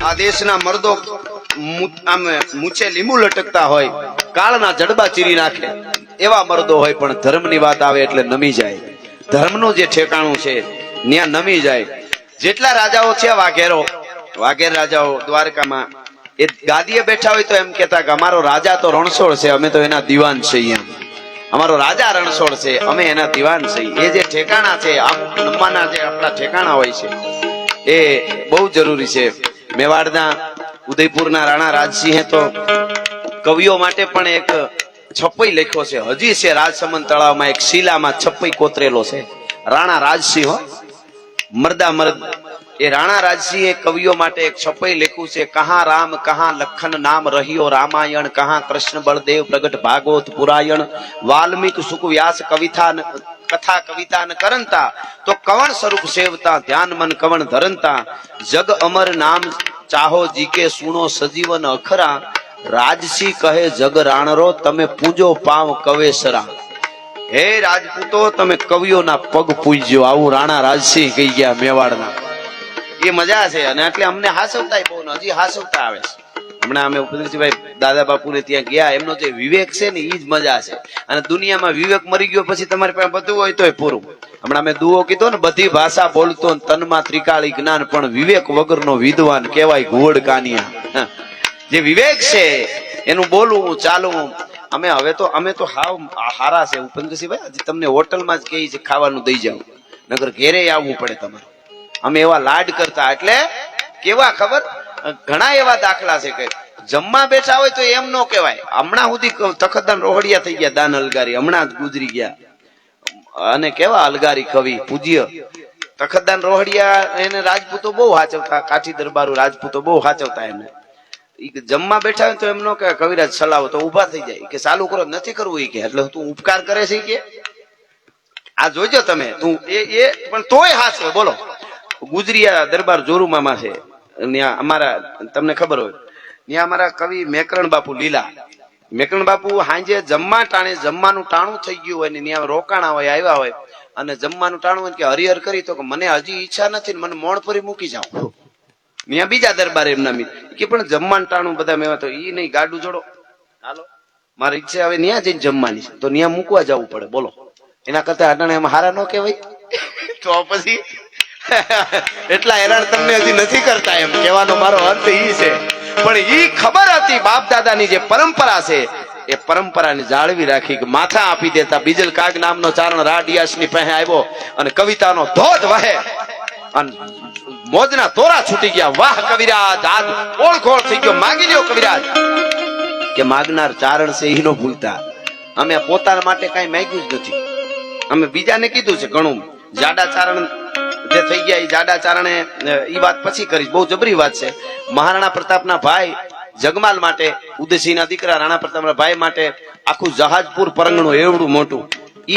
આ દેશના મર્દો આમ મૂછે લીંબુ લટકતા હોય, કાળના જડબા ચીરી નાખે એવા મર્દો હોય, પણ ધર્મની વાત આવે એટલે નમી જાય. ધર્મનું જે ઠેકાણું છે ત્યાં નમી જાય. જેટલા રાજાઓ છે વાઘેર રાજાઓ દ્વારકામાં, એ ગાદીએ બેઠા હોય તો એમ કેતા કે અમારો રાજા તો રણછોડ છે, અમે તો એના દીવાન છીએ. અમારો રાજા રણછોડ છે, અમે એના દીવાન છીએ. એ જે ઠેકાણા છે, આમ નમવાના જે આપણા ઠેકાણા હોય છે એ બહુ જરૂરી છે. મેવાડના ઉદયપુરના રાણા રાજસિંહે તો કવિઓ માટે પણ એક છપ્પઈ લખ્યો છે, હજી છે રાજસમંદ તળાવમાં એક શિલામાં છપ્પઈ કોતરેલો છે. રાણા રાજસિંહ મર્દા મર્દ, એ રાણા રાજસિંહે કવિઓ માટે એક છપ્પઈ લખ્યું છે. કહા રામ કહા લખન નામ રહ્યો રામાયણ, કહા કૃષ્ણ બળદેવ પ્રગટ ભાગવત પુરાયણ, વાલ્મીક સુખ વ્યાસ કથા કવિતા ન કરંતા, તો કવણ સ્વરૂપ સેવતા ધ્યાન મન કવણ ધરંતા, જગ અમર નામ ચાહો જીકે સુનો સજીવન અખરા, રાજસિંહ કહે જગ રાણરો તમે પૂજો પાવ કવેસરા. હે રાજપૂતો તમે કવિઓના પગ પૂજ્યો, આવું રાણા રાજસિંહ કહી ગયા મેવાડના. એ મજા છે. અને એટલે અમને હાસવતા બહુ, હજી હાસવતા આવે છે. હમણાં અમે ઉપદેશભાઈ દાદા બાપુને ત્યાં ગયા, એમનો જે વિવેક છે ને એ જ મજા છે. અને દુનિયામાં વિવેક મરી ગયો પછી તમારી પાસે બધું હોય તોય પૂરું. હમણાં મેં દુઓ કીધો ને, બધી ભાષા બોલતો તનમાં ત્રિકાળી જ્ઞાન, પણ વિવેક વગરનો વિદ્વાન કહેવાય ઘુવડ કાનિયા. જે વિવેક છે એનું બોલવું ચાલવું. અમે તો હાવ હારા છે ઉપેન્દ્રસિંહભાઈ, હજી તમને હોટલમાં જ કહી છે ખાવાનું દઈ જાવ, નગર ઘેરે આવવું પડે તમારે. અમે એવા લાડ કરતા, એટલે કેવા ખબર, ઘણા એવા દાખલા છે કે જમવા બેઠા હોય તો એમ ન કહેવાય. હમણાં સુધી તખતદાન રોહડિયા થઈ ગયા, દાન અલગારી હમણાં જ ગુજરી ગયા. અને કેવા અલગારી કવિ પૂજ્ય તખતદાન રોહડિયા, એને રાજપૂતો બહુ હાચવતા, કાઠી દરબારો રાજપૂતો બહુ હાચવતા. એને જમવા બેઠા હોય તો એમ ન કે કવિરાજ સલાવો, તો ઉભા થઈ જાય કે ચાલુ કરો, નથી કરવું એ કે, એટલે તું ઉપકાર કરે છે કે આ જોજો તમે તું એ પણ તોય હાચવે. બોલો, ગુજરિયા દરબાર જોરુમામાં છે, ત્યાં અમારા તમને ખબર હોય, ત્યાં અમારા કવિ મેકરણ બાપુ લીલા, મેકરણ બાપુ હાંજે જમવાનું ટાણું થઈ ગયું હોય ને ત્યાં રોકાણા હોય, આવ્યા હોય, અને જમવાનું ટાણું હોય કે હરિહર કરી, તો મને હજી ઈચ્છા નથી, મને મોણપરી મૂકી જાવ. ત્યાં બીજા દરબાર એમના મિત્ર કે પણ જમવાનું ટાણું બધા મેવા, તો ઈ નહીં, ગાડું જોડો, હાલો મારી ઈચ્છા હવે ત્યાં જઈને જમવાની છે, તો ત્યાં મૂકવા જવું પડે. બોલો, એના કરતા અટાણે એમ હારા ન કહેવાય? તો પછી એટલા હેરાન તમને હજી નથી કરતા, એમ કહેવાનો મારો અર્થ ઈ છે. પણ ઈ ખબર હતી બાપ દાદાની જે પરંપરા છે એ પરંપરાને જાળવી રાખી, કે માથા આપી દેતા. બીજલ કાગ નામનો ચારણ રાડિયાસની પહે આવ્યો અને કવિતાનો ધોધ વહે અને મોજના તોરા છૂટી ગયા. વાહ કવિરાજ, આજ ઓળખોળ થઈ ગયો, માગી લ્યો કવિરાજ. કે માગનાર ચારણ છે ઈ નો ભૂલતા. અમે પોતાના માટે કઈ માંગ્યું જ નથી, અમે બીજાને કીધું છે ઘણું. જાડા ચારણ જે થઈ ગયા, એ જાડા ચારણે એ વાત પછી કરી, બહુ જબરી વાત છે. મહારાણા પ્રતાપના ભાઈ જગમાલ માટે, ઉદયસિંહના દીકરા રાણા પ્રતાપના ભાઈ માટે આખું જહાજપુર પરંગણું એવડું મોટું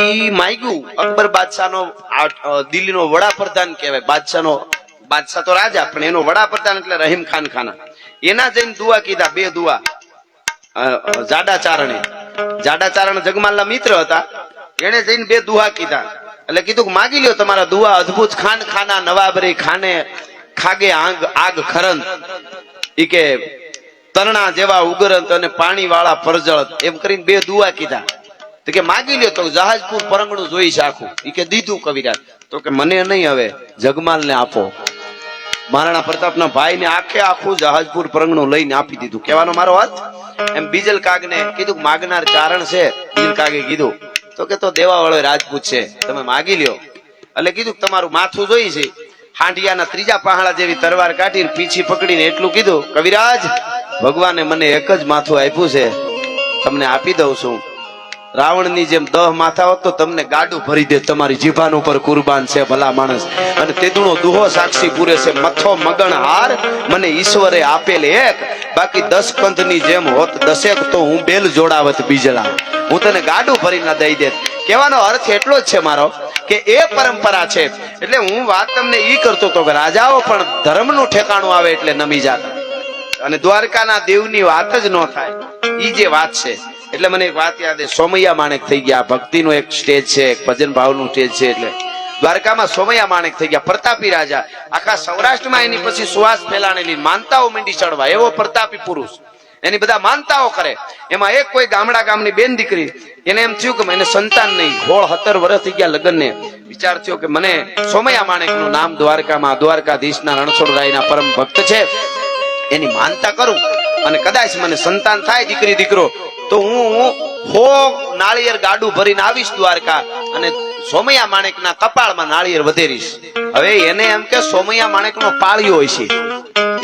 ઈ માગ્યું. અકબર બાદશાહનો દિલ્હીનો વડાપ્રધાન કહેવાય. બાદશાહ તો રાજા, પણ એનો વડાપ્રધાન એટલે રહીમ ખાન ખાના. એના જઈને દુઆ કીધા, બે દુઆ જાડા ચારણ જગમાલના મિત્ર હતા, એને જઈને બે દુઆ કીધા. એટલે કીધું કે માગી લ્યો તમારા દુઆ, અદભુત ખાન ખાના નવાબરી ખાને ખાગે આગ ખરંત, ઈ કે તરણા જેવા ઉગરંત અને પાણી વાળા પરજળત, એમ કરીને બે દુઆ કીધા. તો કે માગી લ્યો, તો જહાજપુર પરંગણું જોઈ છે આખું. ઈ કે દીધું કવિરાજ. તો કે મને નહીં, હવે જગમાલને આપો. મહારાણા પ્રતાપના ભાઈને આખું જહાજપુર પરંગણું લઈને આપી દીધું. કહેવાનો મારો અર્થ એમ બીજલ કાગને કીધું માગનાર ચારણ છે. બીજલ કાગે કીધું તો કે તો દેવા વાળો રાજપૂત છે, તમે માગી લ્યો. એટલે કીધું તમારું માથું જોઈ છે. હાંડિયાના ત્રીજા પહાડા જેવી તરવાર કાઢીને પીછી પકડીને એટલું કીધું, કવિરાજ ભગવાને મને એક જ માથું આપ્યું છે, તમને આપી દઉં છું. રાવણની જેમ 10 માથા હોત તો તમને ગાડું ભરી દે. તમારી જીભાન ઉપર કુરબાન છે ભલા માણસ. અને તેદુનો દુહો સાક્ષી પૂરે છે, મથો મગણ હાર મને ઈશ્વરે આપેલ એક, બાકી 10 કંધની જેમ હોત 10 તો હું બેલ જોડાવત બીજલા, હું તને ગાડું ભરી ના દઈ દેત. કહેવાનો અર્થ એટલો જ છે મારો કે એ પરંપરા છે. એટલે હું વાત તમને ઈ કરતો હતો કે રાજાઓ પણ ધર્મનું ઠેકાણું આવે એટલે નમી જાતા, અને દ્વારકાના દેવની વાત જ ન થાય, ઈ જે વાત છે. એટલે મને એક વાત યાદ છે, સોમૈયા માણેક થઈ ગયા. ભક્તિનો એક સ્ટેજ છે, એક ભજન ભાવનું સ્ટેજ છે. એટલે દ્વારકામાં સોમૈયા માણેક થઈ ગયા, પ્રતાપી રાજા. આખા સૌરાષ્ટ્રમાં એની પછી સુવાસ ફેલાણેલી, માનતાઓ મીંડી ચડવા, એવો પ્રતાપી પુરુષ. એની બધા માનતાઓ કરે. એમાં એક કોઈ ગામની બેન દીકરી, એને એમ થયું કે મને સંતાન નહીં, 16-17 વર્ષ થઈ ગયા લગ્નને. વિચાર થયો કે મને સોમૈયા માણેક નું નામ દ્વારકામાં દ્વારકાધીશના રણછોડરાયના પરમ ભક્ત છે, એની માનતા કરું અને કદાચ મને સંતાન થાય દીકરી દીકરો તો હું 100 નાળિયેર ગાડું ભરીને આવીશ દ્વારકા અને સોમૈયા માણેકના કપાળમાં નાળિયેર વધેરીશ. હવે એને એમ કે સોમૈયા માણેકનો પાળિયો હોય છે,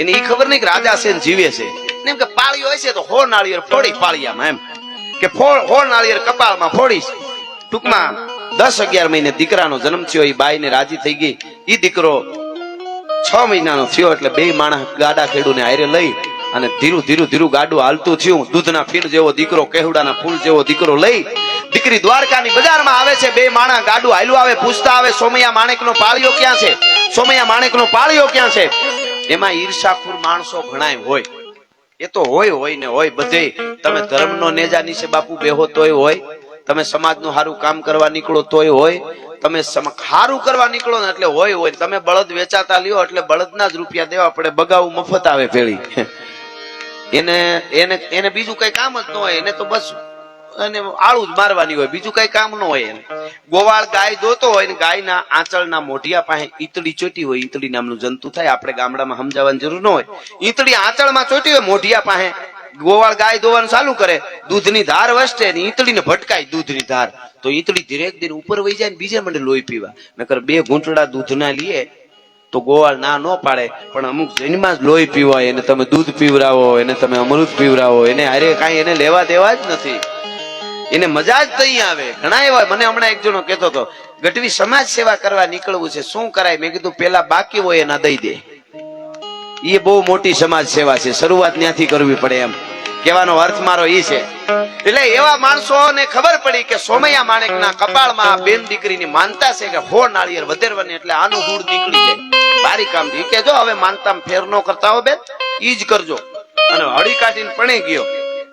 એને ઈ ખબર નહીં કે રાજા છે ને જીવે છે. એમ કે પાળિયો હોય છે તો 100 નાળિયેર ફોડી પાળિયામાં, એમ કે 100 નાળિયેર કપાળમાં ફોડીશ. ટૂંકમાં 10-11 મહિને દીકરાનો જન્મ થયો. એ બાઈને રાજી થઈ ગઈ. ઈ દીકરો 6 મહિનાનો થયો એટલે બે માણસ ગાડા ખેડૂને હારે લઈ અને ધીરું ગાડું હાલતું થયું. દૂધના ફીણ જેવો દીકરો, કેહુડાના ફૂલ જેવો દીકરો લઈ દીકરી દ્વારકાની બજારમાં આવે છે. બે માણસ ગાડું હાલ્યું આવે, પૂછતા આવે સોમૈયા માણેકનો પાળિયો ક્યાં છે, સોમૈયા માણેકનો પાળિયો ક્યાં છે. એમાં ઈર્ષાખોર માણસો ઘણાય હોય, એ તો હોય ને હોય બધે. તમે ધર્મનો નેજા નીચે બાપુ બેહો તોય હોય, તમે સમાજનું સારું કામ કરવા નીકળો તોય હોય, તમે સારું કરવા નીકળો ને એટલે હોય. તમે બળદ વેચાતા લ્યો એટલે બળદના જ રૂપિયા દેવા પડે, બગાવું મફત આવે પેલી. એને બીજું કઈ કામ જ ન હોય, એને તો બસ અને આળું જ મારવાની હોય, બીજું કઈ કામ ન હોય. એને ગોવાળ ગાય દોતો હોય ને ગાયના આંચળના મોઢિયા પાસે ઈતળી ચોટી હોય, ઈતળી નામનું જંતુ થાય, આપણે ગામડામાં સમજાવવાની જરૂર ન હોય. ઈતળી આંચળમાં ચોટી હોય મોઢિયા પાસે, ગોવાળ ગાય દોવાનું ચાલુ કરે, દૂધની ધાર વસતે ને ઈતળીને ભટકાય દૂધની ધાર, તો ઈતળી ધીરે ધીરે ઉપર વહી જાય ને બીજે મંડે લોહી પીવા. નકર 2 ઘૂંટડા દૂધના લીએ તો ગોવાળ ના ન પાડે, પણ અમુક જન્મમાં જ લોહી પીવાય. એને તમે દૂધ પીવરાવો, એને તમે અમૃત પીવરાવો, એને હારે કાંઈ એને લેવા દેવા જ નથી, એને મજા જ તઈ આવે. ઘણા એવા, મને હમણાં એક જણો કહેતો હતો ગઢવી સમાજ સેવા કરવા નીકળવું છે, શું કરાય? મેં કીધું પેલા બાકી હોય એના દઈ દે, એ બહુ મોટી સમાજ સેવા છે, શરૂઆત ત્યાંથી કરવી પડે, એમ કહેવાનો અર્થ મારો ઈ છે. એટલે એવા માણસોને ખબર પડી કે સોમૈયા માણેકના કપાળમાં બેન દીકરીની માનતા છે કે 100 નાળિયેર વધેરવાની, એટલે આનું હૂડ નીકળી જાય. બારી કામ થી કે જો હવે માનતા ફેર નો કરતા હો બેન, ઈ જ કરજો. અને હળી કાઢીને પણે ગયો.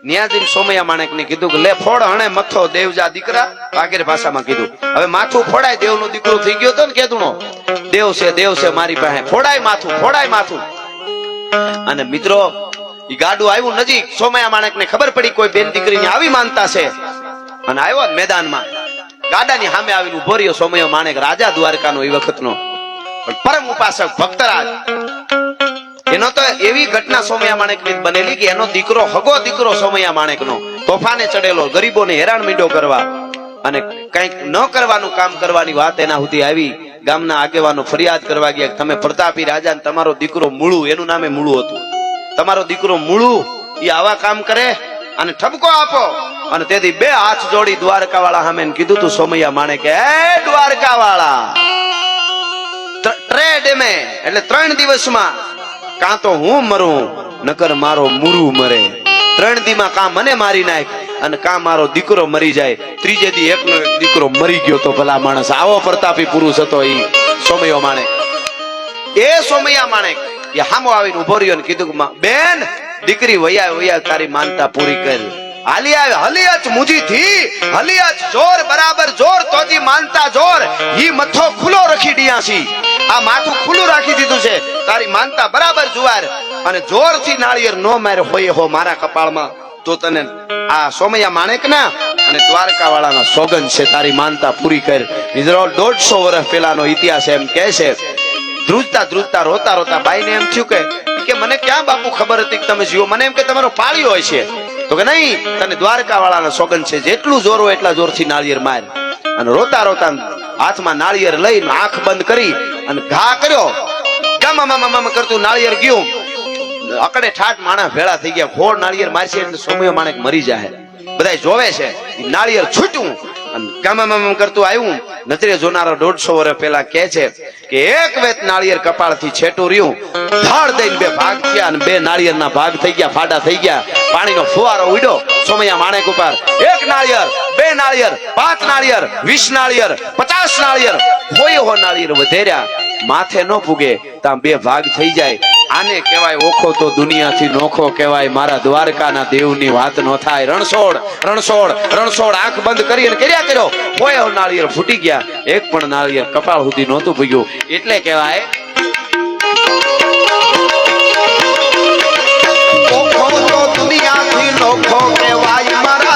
ન્યાજીને સોમૈયા માણેક ને કીધું કે લે ફોડ હણે મથો દેવજા દીકરા, વાગેર ભાષામાં કીધું. હવે માથું ફોડાય, દેવનો દીકરો થઈ ગયો તો ને કેતુનો, દેવ છે મારી પાસે, ફોડાય માથું. અને મિત્રો ઈ ગાડું આવ્યું નજીક, સોમૈયા માણેક ને ખબર પડી કોઈ બેન દીકરીની આવી માનતા છે, અને આવ્યો મેદાનમાં, ગાડાની સામે આવીને ઉભો રહ્યો સોમૈયો માણેક, રાજા દ્વારકાનો એ વખતનો પરમ ઉપાસક ભક્તરાજ. એનો તો એવી ઘટના સોમૈયા માણેક ની બનેલી કે એનો દીકરો, હગો દીકરો સોમૈયા માણેક નો તોફાને ચડેલો, ગરીબોને હેરાન મીંડો કરવા અને કઈક ન કરવાનું કામ કરવાની વાત એના સુધી આવી. ગામના આગેવાનો ફરિયાદ કરવા ગયા, તમે પ્રતાપી રાજા ને તમારો દીકરો મુળુ, એનું નામે મુળુ હતું, તમારો દીકરો મુળુ એ આવા કામ કરે અને ઠપકો આપો. અને તેથી 2 હાથ જોડી દ્વારકા વાળા સામે કીધું તું સોમૈયા માણેકે, એ દ્વારકા વાળા, એટલે 3 દિવસમાં કાં તો હું મરું નકર મારો મુરુ મરે. 3 દીમાં કાં મને મારી નાખ અને કાં મારો દીકરો મરી જાય. 3જે દી એકનો એક દીકરો મરી ગયો તો ભલા માણસ. આવો પ્રતાપી પુરુષ હતો એ સોમૈયો માણેક. એ સોમૈયા માણેક એ હામો આવીને ઉભો રહ્યો ને કીધું કે બેન દીકરી વયા તારી માનતા પૂરી કરી. હલિયત મુજી થી હલિયત જોર બરાબર જોર તોજી માનતા જોર, ઈ મથો ખુલ્લો રાખી દિયાસી, આ માથું ખુલ્લું રાખી દીધું છે, તારી માનતા બરાબર જુવાર. અને જોર થી નાળિયેર નો મારે હોય હો મારા કપાળમાં તો તને આ સોમૈયા માણેક ના અને દ્વારકા વાળાના સોગન છે, તારી માનતા પૂરી કર. મિત્રો 150 વર્ષ પહેલાનો ઇતિહાસ એમ કહે છે. ધ્રુજતા રોતા બાઈને એમ થયું કે મને ક્યાં બાપુ ખબર હતી કે તમે જીવો, મને એમ કે તમારો પાળ્યો હોય છે. તો કે નહીં, તને દ્વારકા વાળાના સોગન છે, જેટલું જોર હોય એટલા જોરથી નાળિયેર માર. અને રોતા હાથમાં નાળિયેર લઈને આંખ બંધ કરી અને ઘા કર્યો, ગામ કરતું નાળિયેર ગયું. અકડે ઠાઠ માણસ ભેળા થઈ ગયા, 100 નાળિયેર મારશે એટલે સોમૈયો માણેક મરી જાય. બધા જોવે છે, નાળિયેર છૂટ્યું અને ગામ કરતું આવ્યું. નજરે જોનારો 150 વર્ષ પહેલા કહે છે કે એક વેત નાળિયેર કપાળથી છેટું રહ્યું, ધડ દઈને 2 ભાગ થયા અને 2 નાળિયેરના ભાગ થઈ ગયા, ફાડા થઈ ગયા. પાણીનો ફુવારો ઉડ્યો સોમૈયા માણેક ઉપર. 1 નાળિયેર, 2 નાળિયેર, 5 નાળિયેર, 20 નાળિયેર, 50 નાળિયેર, હોય નાળિયેર વધેર્યા. માથે ન પૂગે ત્યાં 2 ભાગ થઈ જાય. આને કહેવાય ઓખો તો દુનિયાથી નોખો કહેવાય. મારા દ્વારકાના દેવની વાત નો થાય. રણછોડ રણછોડ રણછોડ આંખ બંધ કરી અને કર્યા કર્યો. કોઈ નાળિયેર ફૂટી ગયા, એક પણ નાળિયેર કપાળ સુધી નહોતું પૂગ્યું. એટલે કહેવાય ઓખો તો દુનિયાથી નોખો કહેવાય મારા